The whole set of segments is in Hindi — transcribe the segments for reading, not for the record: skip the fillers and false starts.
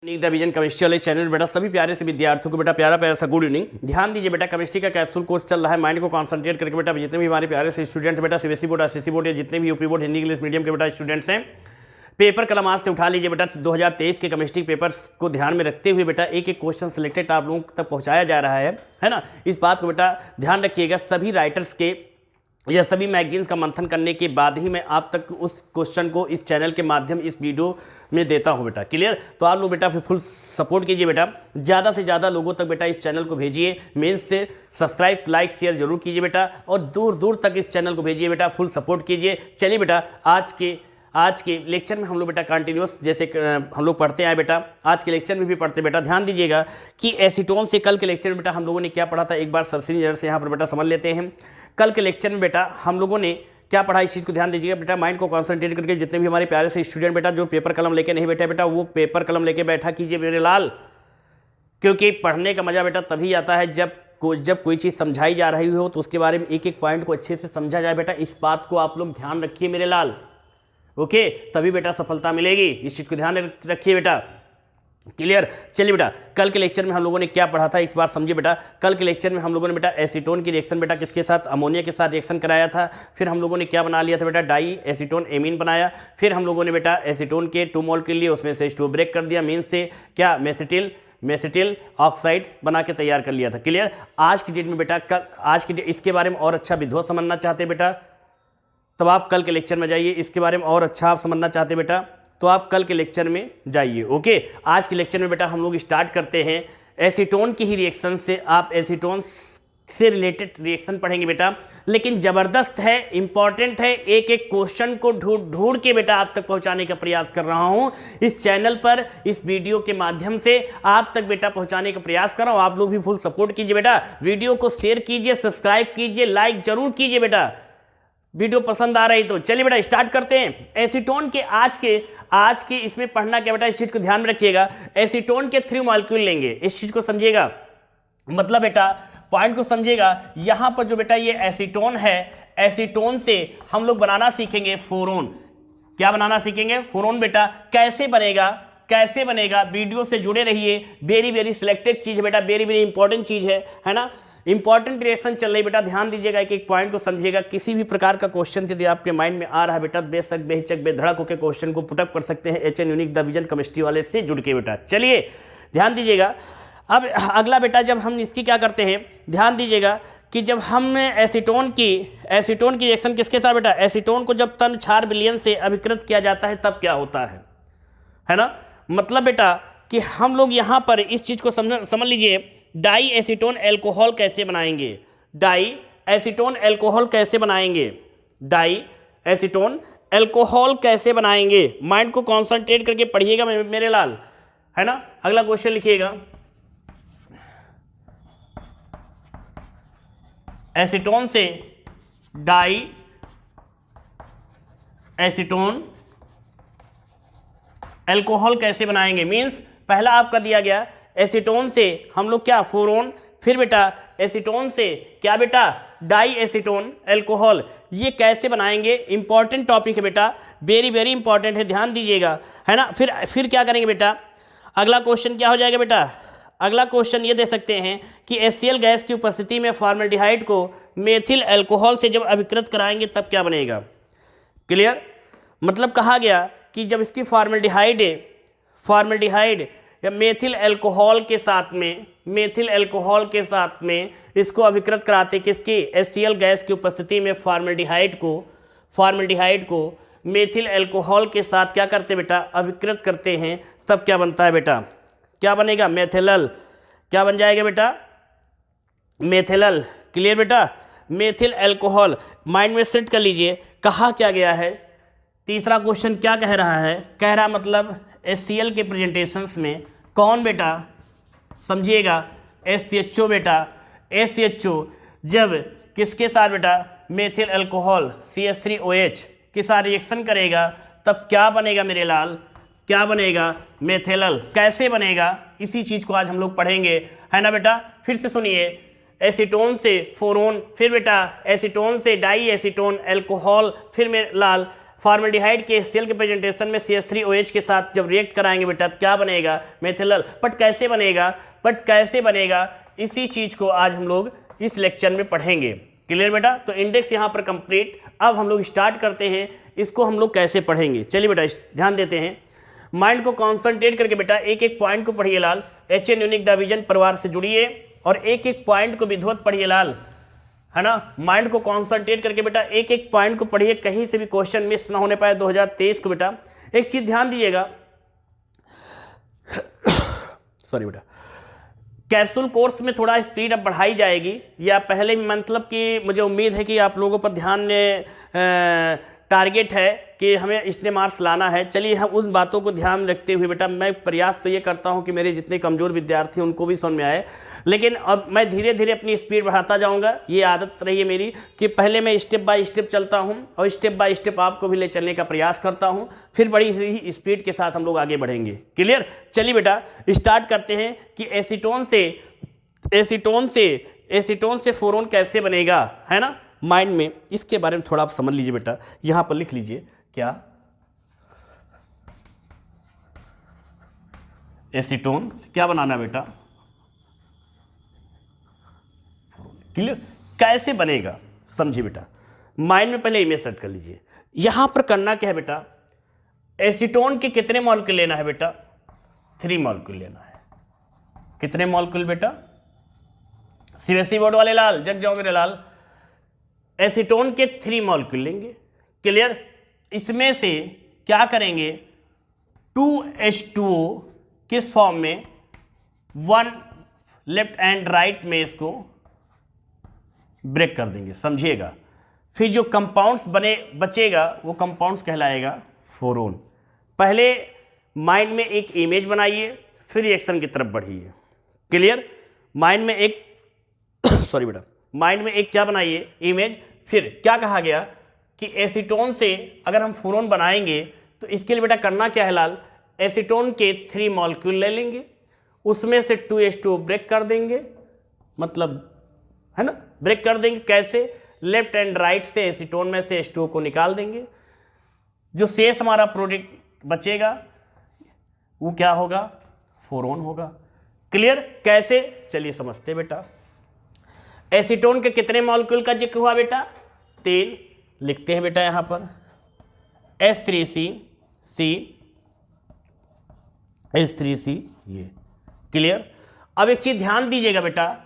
द विजन केमिस्ट्री वाले चैनल बेटा सभी प्यारे से विद्यार्थियों को बेटा प्यारा प्यारा सा गुड इवनिंग। ध्यान दीजिए बेटा, केमिस्ट्री का कैप्सूल कोर्स चल रहा है। माइंड को कंसंट्रेट करके बेटा जितने भी हमारे प्यारे से स्टूडेंट बेटा सीबीएसई बोर्ड, एसएससी बोर्ड या जितने भी UP board Hindi English medium के बेटा स्टूडेंट्स हैं, पेपर कलम आज से उठा लीजिए बेटा। 2023 के केमिस्ट्री पेपर्स को ध्यान में रखते हुए बेटा एक एक क्वेश्चन सिलेक्टेड आप लोगों तक पहुंचाया जा रहा है ना। इस बात को बेटा ध्यान रखिएगा। सभी राइटर्स के या सभी मैगजीन्स का मंथन करने के बाद ही मैं आप तक उस क्वेश्चन को इस चैनल के माध्यम इस वीडियो में देता हूं बेटा। क्लियर? तो आप लोग बेटा फिर फुल सपोर्ट कीजिए बेटा, ज़्यादा से ज़्यादा लोगों तक बेटा इस चैनल को भेजिए। मेंस से सब्सक्राइब लाइक शेयर जरूर कीजिए बेटा और दूर दूर तक इस चैनल को भेजिए बेटा, फुल सपोर्ट कीजिए। चलिए बेटा, आज के लेक्चर में हम लोग बेटा कंटिन्यूस जैसे हम लोग पढ़ते आए बेटा, आज के लेक्चर में भी पढ़ते बेटा। ध्यान दीजिएगा कि एसीटोन से कल के लेक्चर में बेटा हम लोगों ने क्या पढ़ा था, एक बार सरसरी नज़र से यहाँ पर बेटा समझ लेते हैं। कल के लेक्चर में बेटा हम लोगों ने क्या पढ़ा, इस चीज़ को ध्यान दीजिएगा बेटा। माइंड को कंसंट्रेट करके जितने भी हमारे प्यारे से स्टूडेंट बेटा जो पेपर कलम लेके नहीं बैठे बेटा, वो पेपर कलम लेके बैठा कीजिए मेरे लाल, क्योंकि पढ़ने का मजा बेटा तभी आता है जब कोई चीज़ समझाई जा रही हो तो उसके बारे में एक एक पॉइंट को अच्छे से समझा जाए बेटा। इस बात को आप लोग ध्यान रखिए मेरे लाल, ओके? तभी बेटा सफलता मिलेगी। इस चीज़ को ध्यान रखिए बेटा। क्लियर? चलिए बेटा, कल के लेक्चर में हम लोगों ने क्या पढ़ा था, एक बार समझिए बेटा। कल के लेक्चर में हम लोगों ने बेटा एसीटोन की रिएक्शन बेटा किसके साथ, अमोनिया के साथ रिएक्शन कराया था। फिर हम लोगों ने क्या बना लिया था बेटा, डाई एसीटोन एमीन बनाया। फिर हम लोगों ने बेटा एसीटोन के 2 मोल के लिए उसमें से H2 ब्रेक कर दिया, मीन से क्या मेसिटिल ऑक्साइड बना के तैयार कर लिया था। क्लियर? आज की डेट में बेटा इसके बारे में और अच्छा विधिवत समझना चाहते बेटा, तब आप कल के लेक्चर में जाइए। इसके बारे में और अच्छा आप समझना चाहते बेटा तो आप कल के लेक्चर में जाइए, ओके? आज के लेक्चर में बेटा हम लोग स्टार्ट करते हैं एसीटोन की ही रिएक्शन से। आप एसीटोन से रिलेटेड रिएक्शन पढ़ेंगे बेटा, लेकिन ज़बरदस्त है, इंपॉर्टेंट है। एक एक क्वेश्चन को ढूंढ के बेटा आप तक पहुंचाने का प्रयास कर रहा हूं इस चैनल पर, इस वीडियो के माध्यम से आप तक बेटा पहुंचाने का प्रयास कर रहा हूं। आप लोग भी फुल सपोर्ट कीजिए बेटा, वीडियो को शेयर कीजिए, सब्सक्राइब कीजिए, लाइक जरूर कीजिए बेटा, वीडियो पसंद आ रही तो। चलिए बेटा स्टार्ट करते हैं। एसीटोन के आज के इसमें पढ़ना क्या बेटा, इस चीज को ध्यान में रखिएगा। एसीटोन के 3 मॉलिक्यूल लेंगे, इस चीज को समझिएगा, मतलब बेटा पॉइंट को समझिएगा। यहां पर जो बेटा ये एसीटोन है, एसीटोन से हम लोग बनाना सीखेंगे फोरोन। क्या बनाना सीखेंगे? फोरोन। बेटा कैसे बनेगा वीडियो से जुड़े रहिए। वेरी वेरी सिलेक्टेड चीज है बेटा, वेरी वेरी इंपॉर्टेंट चीज है ना। इंपॉर्टेंट रिएक्शन चल रही बेटा, ध्यान दीजिएगा, एक एक पॉइंट को समझिएगा। किसी भी प्रकार का क्वेश्चन यदि आपके माइंड में आ रहा है बेटा, बेशक बेहिचक बेधड़क होकर क्वेश्चन को पुटअप कर सकते हैं HN unique the vision chemistry वाले से जुड़ के बेटा। चलिए ध्यान दीजिएगा। अब अगला बेटा जब हम इसकी क्या करते हैं, ध्यान दीजिएगा कि जब हम एसीटोन की रिएक्शन किसके साथ बेटा, एसीटोन को जब तन क्षार विलयन से अभिकृत किया जाता है तब क्या होता है ना। मतलब बेटा कि हम लोग यहाँ पर इस चीज़ को समझ लीजिए। डाई एसीटोन एल्कोहल कैसे बनाएंगे, डाई एसीटोन एल्कोहल कैसे बनाएंगे, माइंड को कॉन्सेंट्रेट करके पढ़िएगा मेरे लाल, है ना। अगला क्वेश्चन लिखिएगा, एसीटोन से डाई एसीटोन एल्कोहल कैसे बनाएंगे। मींस पहला आपका दिया गया एसीटोन से हम लोग क्या, फोरोन, फिर बेटा एसीटोन से क्या बेटा, डाई एसीटोन एल्कोहल, ये कैसे बनाएंगे। इंपॉर्टेंट टॉपिक है बेटा, वेरी वेरी इंपॉर्टेंट है, ध्यान दीजिएगा, है ना। फिर क्या करेंगे बेटा, अगला क्वेश्चन क्या हो जाएगा बेटा, अगला क्वेश्चन ये दे सकते हैं कि HCl गैस की उपस्थिति में फॉर्मेल्डिहाइड को मेथिल अल्कोहल से जब अभिकृत कराएंगे तब क्या बनेगा। क्लियर? मतलब कहा गया कि जब इसकी फॉर्मेल्डिहाइड या मेथिल अल्कोहल के साथ में इसको अभिकृत कराते, किसकी, HCl गैस की उपस्थिति में फॉर्मेल्डिहाइड को मेथिल अल्कोहल के साथ क्या करते बेटा, अभिकृत करते हैं, तब क्या बनता है बेटा, क्या बनेगा, मेथिलल। क्या बन जाएगा बेटा, मेथिलल। क्लियर बेटा, मेथिल अल्कोहल। माइंड में सेट कर लीजिए, कहा क्या गया है। तीसरा क्वेश्चन क्या कह रहा है, कह रहा मतलब HCl के प्रेजेंटेशंस में कौन बेटा, समझिएगा, SCHO बेटा, SCHO जब किसके साथ बेटा, मेथिल अल्कोहल CH3OH के साथ रिएक्शन करेगा तब क्या बनेगा मेरे लाल, क्या बनेगा, मेथिलल। कैसे बनेगा, इसी चीज़ को आज हम लोग पढ़ेंगे, है ना बेटा। फिर से सुनिए, एसीटोन से फोरोन, फिर बेटा एसीटोन से डाई एसीटोन एल्कोहल, फिर मेरे लाल फॉर्मेल्डिहाइड के HCl के प्रेजेंटेशन में CH3OH के साथ जब रिएक्ट कराएंगे बेटा तो क्या बनेगा, मेथिलल। बट कैसे बनेगा, इसी चीज को आज हम लोग इस लेक्चर में पढ़ेंगे। क्लियर बेटा। तो इंडेक्स यहाँ पर कंप्लीट। अब हम लोग स्टार्ट करते हैं, इसको हम लोग कैसे पढ़ेंगे। चलिए बेटा ध्यान देते हैं। माइंड को कॉन्सेंट्रेट करके बेटा एक एक पॉइंट को पढ़िए लाल। HN यूनिक डिवीजन परिवार से जुड़िए और एक एक पॉइंट को विधिवत पढ़िए लाल, है ना। माइंड को कॉन्सेंट्रेट करके बेटा एक एक पॉइंट को पढ़िए, कहीं से भी क्वेश्चन मिस ना होने पाए 2023 को। बेटा एक चीज ध्यान दीजिएगा, सॉरी बेटा, कैप्सूल कोर्स में थोड़ा स्पीड अब बढ़ाई जाएगी, या पहले मतलब कि मुझे उम्मीद है कि आप लोगों पर ध्यान टारगेट है कि हमें इतने मार्क्स लाना है। चलिए हम उन बातों को ध्यान रखते हुए बेटा मैं प्रयास तो ये करता हूं कि मेरे जितने कमज़ोर विद्यार्थी हैं उनको भी समझ में आए, लेकिन अब मैं धीरे धीरे अपनी स्पीड बढ़ाता जाऊंगा। ये आदत रही है मेरी कि पहले मैं स्टेप बाय स्टेप चलता हूं और स्टेप बाय स्टेप आपको भी ले चलने का प्रयास करता हूं, फिर बड़ी ही स्पीड के साथ हम लोग आगे बढ़ेंगे। क्लियर। चलिए बेटा स्टार्ट करते हैं कि एसीटोन से फोरोन कैसे बनेगा, है ना। माइंड में इसके बारे में थोड़ा आप समझ लीजिए बेटा, यहां पर लिख लीजिए क्या, एसीटोन क्या बनाना बेटा, क्लियर। कैसे बनेगा समझिए बेटा, माइंड में पहले इमेज सेट कर लीजिए। यहां पर करना क्या है बेटा, एसीटोन के कितने मॉलिक्यूल लेना है बेटा, 3 मॉलिक्यूल लेना है। कितने मॉलिक्यूल बेटा, सीबीएसई बोर्ड वाले लाल जग जाओ मेरे लाल, एसीटोन के 3 मॉलिक्यूल लेंगे। क्लियर। इसमें से क्या करेंगे, 2H2O किस फॉर्म में, 1 लेफ्ट एंड राइट में इसको ब्रेक कर देंगे, समझिएगा। फिर जो कंपाउंड्स बचेगा वो कंपाउंड्स कहलाएगा फोरोन। पहले माइंड में एक इमेज बनाइए, फिर रिएक्शन की तरफ बढ़िए। क्लियर। माइंड में एक सॉरी बेटा, माइंड में एक क्या बनाइए, इमेज। फिर क्या कहा गया कि एसीटोन से अगर हम फोरोन बनाएंगे तो इसके लिए बेटा करना क्या है लाल, एसीटोन के 3 मॉलिक्यूल ले लेंगे, उसमें से 2H2O ब्रेक कर देंगे, मतलब है ना, ब्रेक कर देंगे। कैसे, लेफ्ट एंड राइट से एसीटोन में से H2O को निकाल देंगे, जो शेष हमारा प्रोडक्ट बचेगा वो क्या होगा, फोरोन होगा। क्लियर। कैसे, चलिए समझते बेटा। एसीटोन के कितने मॉलिक्यूल का जिक्र हुआ बेटा, 3 लिखते हैं बेटा यहां पर, H3C ये। क्लियर। अब एक चीज ध्यान दीजिएगा बेटा,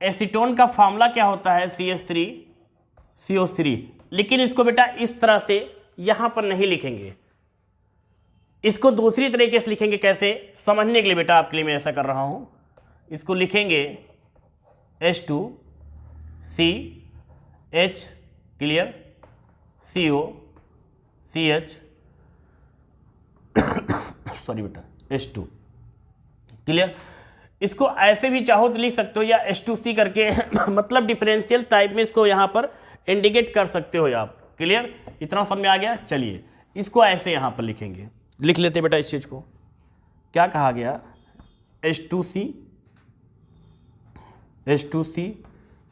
एसीटोन का फॉर्मूला क्या होता है, CH3CO3, लेकिन इसको बेटा इस तरह से यहां पर नहीं लिखेंगे, इसको दूसरी तरीके से लिखेंगे। कैसे, समझने के लिए बेटा आपके लिए मैं ऐसा कर रहा हूं, इसको लिखेंगे H2CH, क्लियर, COCH सॉरी बेटा H2। क्लियर। इसको ऐसे भी चाहो तो लिख सकते हो, या H2C करके मतलब डिफरेंशियल टाइप में इसको यहां पर इंडिकेट कर सकते हो आप। क्लियर। इतना समझ में आ गया। चलिए इसको ऐसे यहां पर लिखेंगे, लिख लेते बेटा इस चीज को। क्या कहा गया, H2C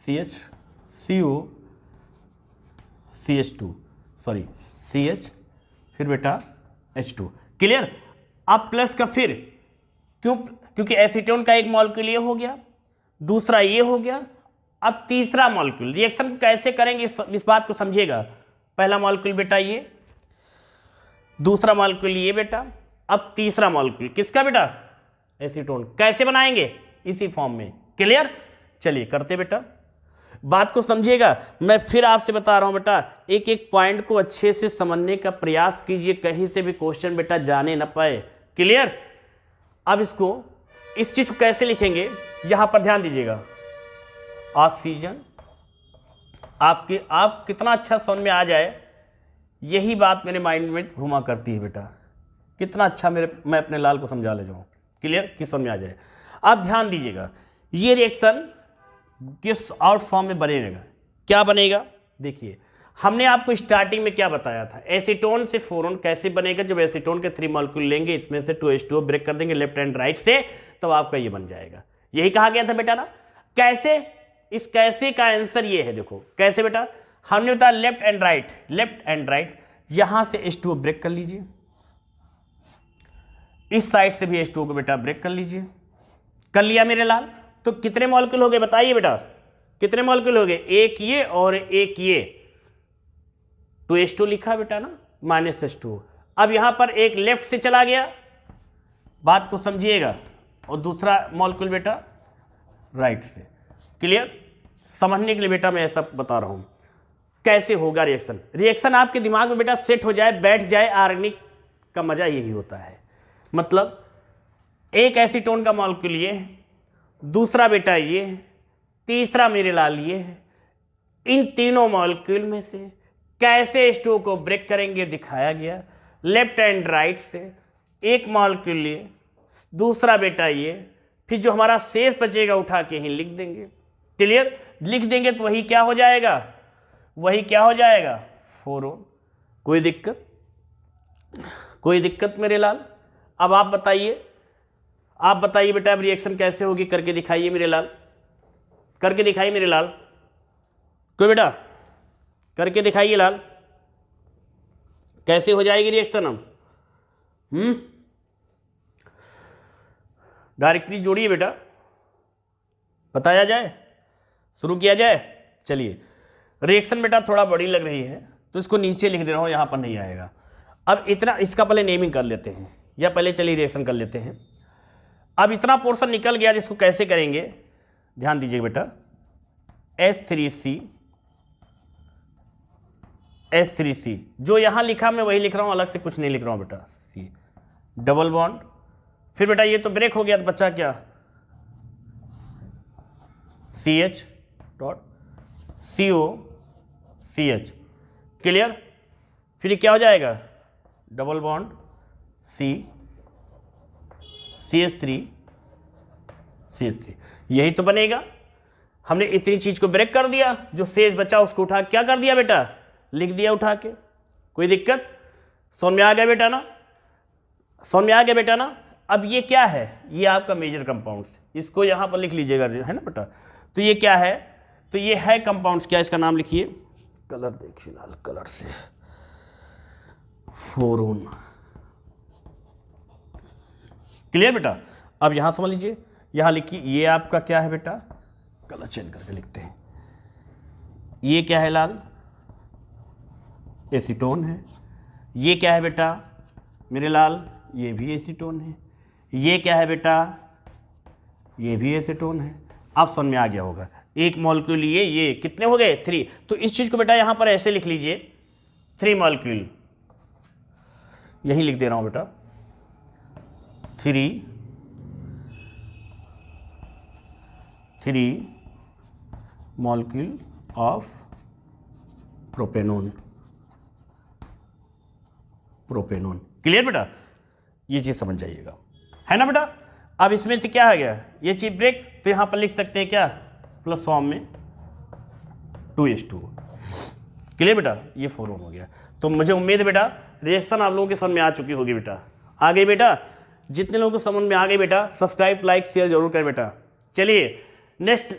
CH CO CH2 sorry CH, फिर बेटा H2। क्लियर। अब प्लस का फिर क्योंकि एसीटोन का एक मॉलिक्यूल ये हो गया, दूसरा ये हो गया, अब तीसरा मॉलिक्यूल। रिएक्शन को कैसे करेंगे इस बात को समझिएगा। पहला मॉलिक्यूल बेटा ये, दूसरा मॉलिक्यूल ये बेटा, अब तीसरा मॉलिक्यूल किसका बेटा, एसीटोन। कैसे बनाएंगे, इसी फॉर्म में। क्लियर। चलिए करते बेटा, बात को समझिएगा। मैं फिर आपसे बता रहा हूं बेटा, एक एक पॉइंट को अच्छे से समझने का प्रयास कीजिए, कहीं से भी क्वेश्चन बेटा जाने ना पाए। क्लियर। अब इसको, इस चीज को कैसे लिखेंगे, यहां पर ध्यान दीजिएगा। ऑक्सीजन, आप कितना अच्छा समझ में आ जाए, यही बात मेरे माइंड में घुमा करती है बेटा। कितना अच्छा मैं अपने लाल को समझा ले जाऊं। क्लियर, किस समझ में आ जाए। अब ध्यान दीजिएगा, ये रिएक्शन किस आउट फॉर्म में बनेगा, क्या बनेगा। देखिए हमने आपको स्टार्टिंग में क्या बताया था, एसीटोन से फोरोन कैसे बनेगा। जब एसीटोन के 3 मॉलिक्यूल लेंगे, इसमें से 2H2O ब्रेक कर देंगे लेफ्ट एंड राइट से, तब आपका ये बन जाएगा। यही कहा गया था बेटा ना। कैसे, इस कैसे का आंसर ये है। देखो कैसे बेटा, हमने बताया लेफ्ट एंड राइट, यहां से H2O ब्रेक कर लीजिए, इस साइड से भी H2O को बेटा ब्रेक कर लीजिए। कर लिया मेरे लाल? तो कितने मॉलिक्यूल हो गए बताइए बेटा, कितने मॉलिक्यूल हो गए? एक ये और एक ये, तो H2O लिखा बेटा ना, -H2O। अब यहां पर एक लेफ्ट से चला गया, बात को समझिएगा, और दूसरा मॉलिक्यूल बेटा राइट से। क्लियर? समझने के लिए बेटा मैं ऐसा बता रहा हूं कैसे होगा रिएक्शन। रिएक्शन आपके दिमाग में बेटा सेट हो जाए, बैठ जाए, ऑर्गेनिक का मजा यही होता है। मतलब एक एसीटोन का मॉलिक्यूल ये, दूसरा बेटा ये, तीसरा मेरे लाल ये है। इन तीनों मॉलिक्यूल में से कैसे H2O को ब्रेक करेंगे दिखाया गया, लेफ्ट एंड राइट से। एक मॉलिक्यूल ये, दूसरा बेटा ये, फिर जो हमारा शेष बचेगा उठा के ही लिख देंगे। क्लियर? लिख देंगे तो वही क्या हो जाएगा, वही क्या हो जाएगा, 4 कोई दिक्कत? कोई दिक्कत मेरे लाल? अब आप बताइए, आप बताइए बेटा अब रिएक्शन कैसे होगी, करके दिखाइए मेरे लाल, करके दिखाइए मेरे लाल। क्यों बेटा? करके दिखाइए लाल, कैसे हो जाएगी रिएक्शन। हम डायरेक्टली जोड़िए बेटा, बताया जाए, शुरू किया जाए। चलिए, रिएक्शन बेटा थोड़ा बड़ी लग रही है तो इसको नीचे लिख दे रहा हूं, यहां पर नहीं आएगा। अब इतना, इसका पहले नेमिंग कर लेते हैं, या पहले चलिए रिएक्शन कर लेते हैं। अब इतना पोर्शन निकल गया जिसको कैसे करेंगे ध्यान दीजिए बेटा। H3C, जो यहां लिखा मैं वही लिख रहा हूं, अलग से कुछ नहीं लिख रहा हूं बेटा। C डबल बॉन्ड, फिर बेटा ये तो ब्रेक हो गया तो बच्चा क्या, CH डॉट COCH। क्लियर? फिर क्या हो जाएगा, डबल बॉन्ड CH3, यही तो बनेगा। हमने इतनी चीज को ब्रेक कर दिया, जो शेष बचा उसको उठा क्या कर दिया बेटा, लिख दिया उठा के। कोई दिक्कत? समझ में आ गया बेटा ना, समझ में आ गया बेटा ना। अब ये क्या है, ये आपका मेजर कंपाउंड्स, इसको यहां पर लिख लीजिएगा, है ना बेटा। तो ये क्या है, तो ये है कंपाउंड्स, क्या इसका नाम लिखिए, कलर देखिए लाल कलर से, 4 क्लियर बेटा? अब यहां समझ लीजिए, यहां लिखिए, ये आपका क्या है बेटा, कलर चेंज करके लिखते हैं, ये क्या है लाल, एसीटोन है। ये क्या है बेटा मेरे लाल, ये भी एसीटोन है। ये क्या है बेटा, ये भी एसीटोन है। अब समझ में आ गया होगा, एक मॉलिक्यूल ये कितने हो गए, 3। तो इस चीज को बेटा यहां पर ऐसे लिख लीजिए, 3 मॉलिक्यूल, यही लिख दे रहा हूं बेटा, 3 मॉलिक्यूल ऑफ प्रोपेनोन। क्लियर बेटा? ये चीज समझ जाइएगा, है ना बेटा। अब इसमें से क्या आ गया, ये चीज ब्रेक, तो यहां पर लिख सकते हैं क्या, प्लस फॉर्म में 2H2O। क्लियर बेटा? ये 4 हो गया। तो मुझे उम्मीद है बेटा रिएक्शन आप लोगों के समझ में आ चुकी होगी बेटा। आ गई बेटा? जितने लोगों को समझ में आ गई बेटा, सब्सक्राइब लाइक शेयर जरूर करें बेटा। चलिए नेक्स्ट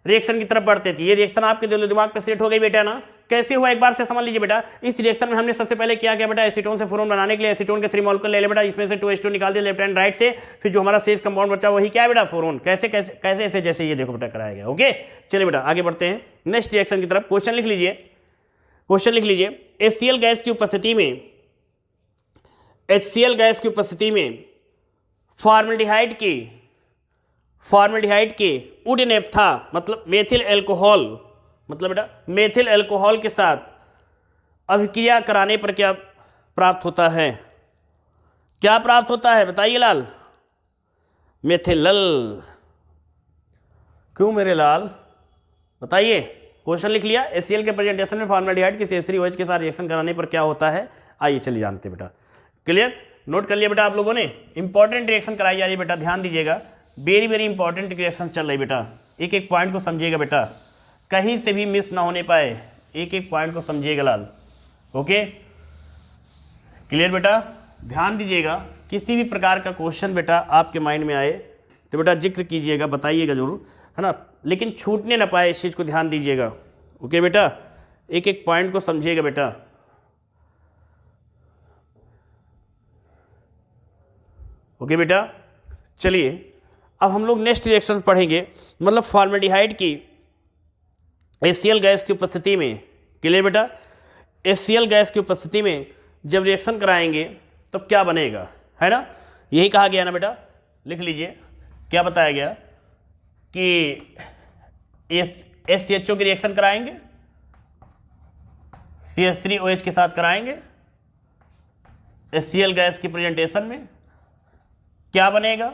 रिएक्शन की तरफ बढ़ते थे। ये रिएक्शन आपके दिल दिमाग पे सेट हो गई बेटा ना। कैसे हुआ एक बार से समझ लीजिए बेटा। इस रिएक्शन में हमने सबसे पहले क्या किया बेटा, एसीटोन से फ्लोरीन बनाने के लिए एसीटोन के 3 मॉलिक्यूल ले ले बेटा, इसमें से 2H2 निकाल दिया लेफ्ट एंड राइट से। फिर जो हमारा शेष कंपाउंड बचा वही क्या है बेटा, फ्लोरीन। कैसे कैसे कैसे ऐसे जैसे ये देखो बेटा कराया गया। ओके चलिए बेटा आगे बढ़ते हैं नेक्स्ट रिएक्शन की तरफ। क्वेश्चन लिख लीजिए, क्वेश्चन लिख लीजिए। HCl गैस की उपस्थिति में, HCl गैस की उपस्थिति में फॉर्मल्डिहाइड की वुड नेप्था मतलब मेथिल एल्कोहल, मतलब बेटा मेथिल एल्कोहल के साथ अभिक्रिया कराने पर क्या प्राप्त होता है? क्या प्राप्त होता है बताइए लाल? मेथिलल। क्यों मेरे लाल बताइए? क्वेश्चन लिख लिया। HCl के प्रेजेंटेशन में फॉर्मल्डिहाइड की CH3OH के साथ रिएक्शन कराने पर क्या होता है? आइए चलिए जानते बेटा। क्लियर? नोट कर लिया बेटा आप लोगों ने। इंपॉर्टेंट रिएक्शन कराई जा रही है बेटा, ध्यान दीजिएगा। वेरी वेरी इंपॉर्टेंट रिएक्शन चल रही बेटा। एक एक पॉइंट को समझिएगा बेटा, कहीं से भी मिस ना होने पाए। एक एक पॉइंट को समझिएगा लाल। ओके क्लियर बेटा? ध्यान दीजिएगा, किसी भी प्रकार का क्वेश्चन बेटा आपके माइंड में आए तो बेटा जिक्र कीजिएगा, बताइएगा जरूर, है ना, लेकिन छूटने ना पाए, इस चीज़ को ध्यान दीजिएगा। ओके बेटा, एक एक पॉइंट को समझिएगा बेटा। ओके बेटा, चलिए अब हम लोग नेक्स्ट रिएक्शन पढ़ेंगे, मतलब फॉर्मेल्डिहाइड की HCl गैस की उपस्थिति में, क्लियर बेटा, HCl गैस की उपस्थिति में जब रिएक्शन कराएंगे तो क्या बनेगा, है ना, यही कहा गया ना बेटा, लिख लीजिए क्या बताया गया कि HCHO की रिएक्शन कराएंगे CH3OH के साथ कराएंगे, HCl गैस की प्रेजेंटेशन में क्या बनेगा,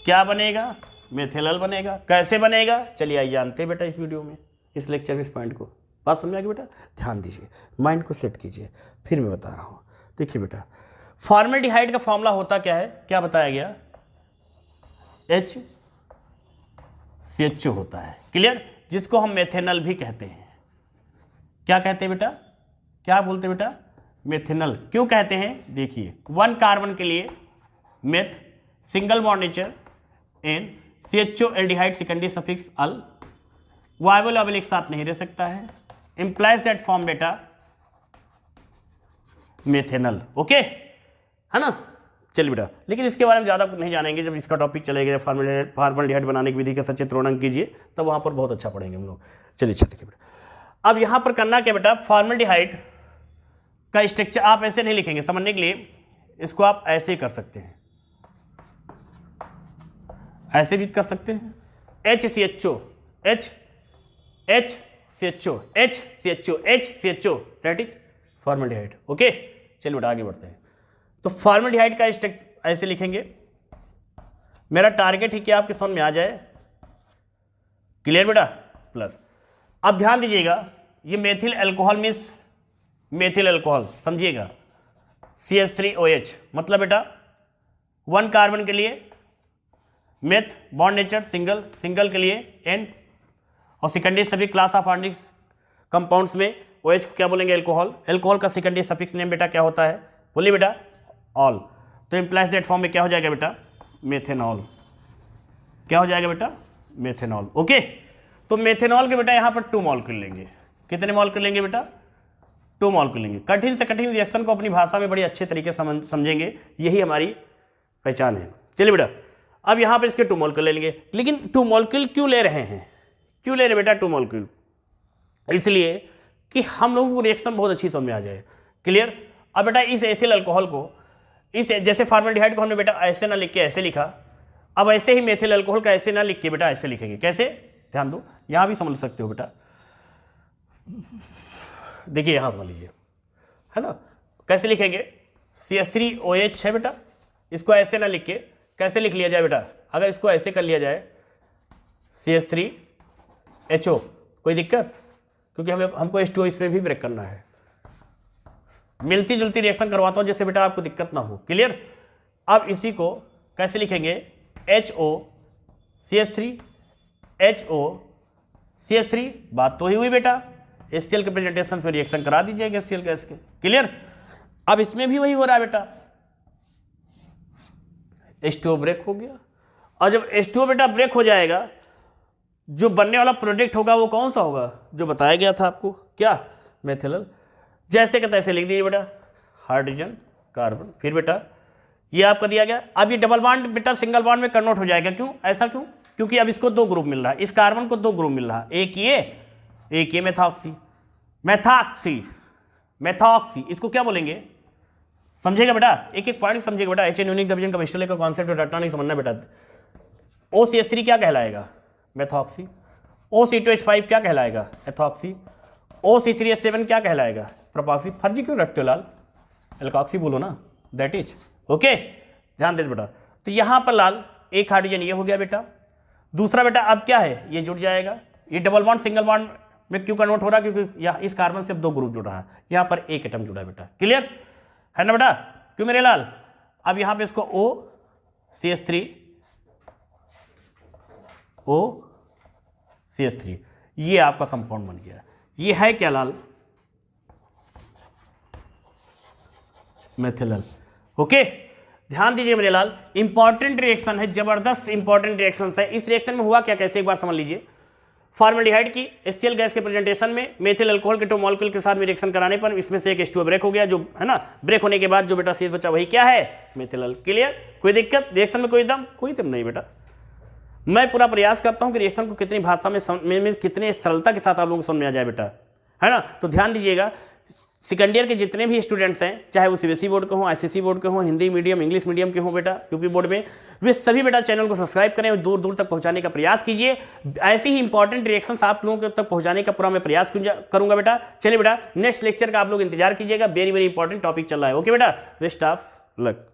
क्या बनेगा, मेथिनल बनेगा। कैसे बनेगा, चलिए आइए जानते हैं बेटा इस वीडियो में, इस लेक्चर में इस पॉइंट को। बात समझ आ गई बेटा, ध्यान दीजिए, माइंड को सेट कीजिए, फिर मैं बता रहा हूँ। देखिए बेटा, फॉर्मेल्डिहाइड का फॉर्मूला होता क्या है, क्या बताया गया, HCHO होता है, क्लियर, जिसको हम मेथेनल भी कहते हैं। क्या कहते हैं बेटा, क्या बोलते हैं बेटा, मेथेनल। क्यों कहते हैं, देखिए 1 कार्बन के लिए meth, single bond nature ane, CHO aldehyde secondary suffix al, वायबल अबल एक साथ नहीं रह सकता है, इंप्लाइज दैट फॉर्म बेटा मेथेनल, ओके, है ना। चलिए बेटा, लेकिन इसके बारे में ज़्यादा नहीं जानेंगे, जब इसका टॉपिक चलेगा फॉर्मेल्डिहाइड बनाने की विधि का सचित्र अंक कीजिए, तब वहाँ पर बहुत अच्छा पढ़ेंगे हम लोग। चलिए अच्छा देखिए बेटा, अब यहाँ पर करना क्या बेटा, फॉर्मेल्डिहाइड का स्ट्रक्चर आप ऐसे नहीं लिखेंगे, समझने के लिए इसको आप ऐसे ही कर सकते हैं, ऐसे भी कर सकते हैं, HCHO that is formaldehyde, okay. चलिए बेटा आगे बढ़ते हैं। तो फॉर्मेल्डिहाइड का स्ट्रक्चर ऐसे लिखेंगे, मेरा टारगेट ही क्या आपके समझ में आ जाए, क्लियर बेटा, प्लस। अब ध्यान दीजिएगा, ये methyl alcohol means methyl alcohol, समझिएगा, CH3OH, मतलब बेटा 1 कार्बन के लिए मेथ बॉन्ड नेचर सिंगल, सिंगल के लिए N, और सेकेंडरी सभी क्लास ऑफ ऑर्गेनिक कंपाउंड्स में OH को क्या बोलेंगे, अल्कोहल। अल्कोहल का सेकेंडरी सफिक्स नेम बेटा क्या होता है, बोलिए बेटा, ऑल। तो इंप्लाइज दैट फॉर्म में क्या हो जाएगा बेटा, मेथेनॉल। क्या हो जाएगा बेटा, मेथेनॉल, ओके। तो मेथेनॉल के बेटा यहाँ पर 2 मॉलिक्यूल लेंगे, कितने मॉलिक्यूल लेंगे बेटा, 2 मॉलिक्यूल लेंगे। कठिन से कठिन रिएक्शन को अपनी भाषा में बड़ी अच्छे तरीके से समझेंगे, यही हमारी पहचान है। चलिए बेटा, अब यहाँ पर इसके 2 मॉलिक्यूल ले लेंगे, लेकिन 2 मॉलिक्यूल क्यों ले रहे हैं, क्यों ले रहे बेटा 2 मॉलिक्यूल, इसलिए कि हम लोगों को रिएक्शन बहुत अच्छी समझ में आ जाए, क्लियर। अब बेटा इस एथिल अल्कोहल को, इस जैसे फॉर्मेल्डिहाइड को हमने बेटा ऐसे ना लिख के ऐसे लिखा, अब ऐसे ही मेथिल अल्कोहल का ऐसे ना लिख के बेटा ऐसे लिखेंगे, कैसे, ध्यान दो, यहां भी समझ सकते हो बेटा, देखिए यहां समझ लीजिए, है ना, कैसे लिखेंगे, CH3OH है बेटा, इसको ऐसे ना लिख के कैसे लिख लिया जाए बेटा, अगर इसको ऐसे कर लिया जाए CH3HO, कोई दिक्कत, क्योंकि हमको H2O इसमें भी ब्रेक करना है, मिलती जुलती रिएक्शन करवाता हूं जैसे बेटा आपको दिक्कत ना हो, क्लियर। अब इसी को कैसे लिखेंगे, HO CH3HO CH3, बात तो ही हुई बेटा, HCl के प्रेजेंटेशन में रिएक्शन करा दीजिएगा HCl गैस के, क्लियर। अब इसमें भी वही हो रहा है बेटा, H2O ब्रेक हो गया, और जब H2O बेटा ब्रेक हो जाएगा, जो बनने वाला प्रोडक्ट होगा वो कौन सा होगा, जो बताया गया था आपको, क्या, मेथिनल। जैसे कि तैसे लिख दीजिए बेटा, हाइड्रोजन कार्बन, फिर बेटा ये आपका दिया गया। अब ये डबल बॉन्ड बेटा सिंगल बॉन्ड में कन्वर्ट हो जाएगा, क्यों, ऐसा क्यों, क्योंकि अब इसको 2 ग्रुप मिल रहा है, इस कार्बन को 2 ग्रुप मिल रहा है, एक ये मेथॉक्सी, मेथॉक्सी, मेथॉक्सी, इसको क्या बोलेंगे, समझेगा बेटा, एक एक पॉइंट समझेगा बेटा, HN यूनिक डिवीजन का मिस्टर का कॉन्सेप्ट रटना नहीं समझना बेटा। OCH3 क्या कहलाएगा, मेथॉक्सी, OC2H5 क्या कहलाएगा, एथॉक्सी, OC3H7 क्या कहलाएगा, प्रोपॉक्सी। फर्जी क्यों रखते हो लाल, एल्कॉक्सी बोलो ना, दैट इज, ओके, ध्यान दे बेटा। तो यहां पर लाल एक हाइड्रोजन ये हो गया बेटा, दूसरा बेटा अब क्या है, ये जुड़ जाएगा, ये डबल बॉन्ड सिंगल बॉन्ड में क्यों कन्वर्ट हो रहा है, क्योंकि यहाँ इस कार्बन से अब 2 ग्रुप जुड़ रहा है, यहाँ पर एक एटम जुड़ा है बेटा, क्लियर है ना बेटा, क्यों मेरे लाल। अब यहाँ पे इसको OCH3 ये आपका कंपाउंड बन गया, ये है क्या लाल, मेथिनल, ओके। ध्यान दीजिए मेरे लाल, इंपॉर्टेंट रिएक्शन है, जबरदस्त इंपॉर्टेंट रिएक्शन है। इस रिएक्शन में हुआ क्या, कैसे एक बार समझ लीजिए। फॉर्मल्डिहाइड की HCl गैस के प्रेजेंटेशन में मेथिल अल्कोहल के 2 मॉलिक्यूल के साथ में रिएक्शन कराने पर इसमें से एक H2O ब्रेक हो गया, जो है ना, ब्रेक होने के बाद जो बेटा शेष बचा वही क्या है, मेथिल। क्लियर? कोई दिक्कत रिएक्शन में? कोई दम नहीं बेटा। मैं पूरा प्रयास करता हूं कि रिएक्शन को कितनी भाषा में कितने सरलता के साथ आप लोगों को समझ में आ जाए बेटा, है ना। तो ध्यान दीजिएगा, सेकंड ईयर के जितने भी स्टूडेंट्स हैं, चाहे वो CBSE बोर्ड के हों, ICSE बोर्ड के हों, हिंदी मीडियम इंग्लिश मीडियम के हों बेटा, यूपी बोर्ड में, वे सभी बेटा चैनल को सब्सक्राइब करें और दूर दूर तक पहुंचाने का प्रयास कीजिए। ऐसी ही इंपॉर्टेंट रिएक्शंस आप लोगों तक पहुंचाने का पूरा मैं प्रयास करूंगा बेटा। चलिए बेटा, नेक्स्ट लेक्चर का आप लोग इंतजार कीजिएगा, वेरी वेरी इंपॉर्टेंट टॉपिक चल रहा है। ओके बेटा, बेस्ट ऑफ लक।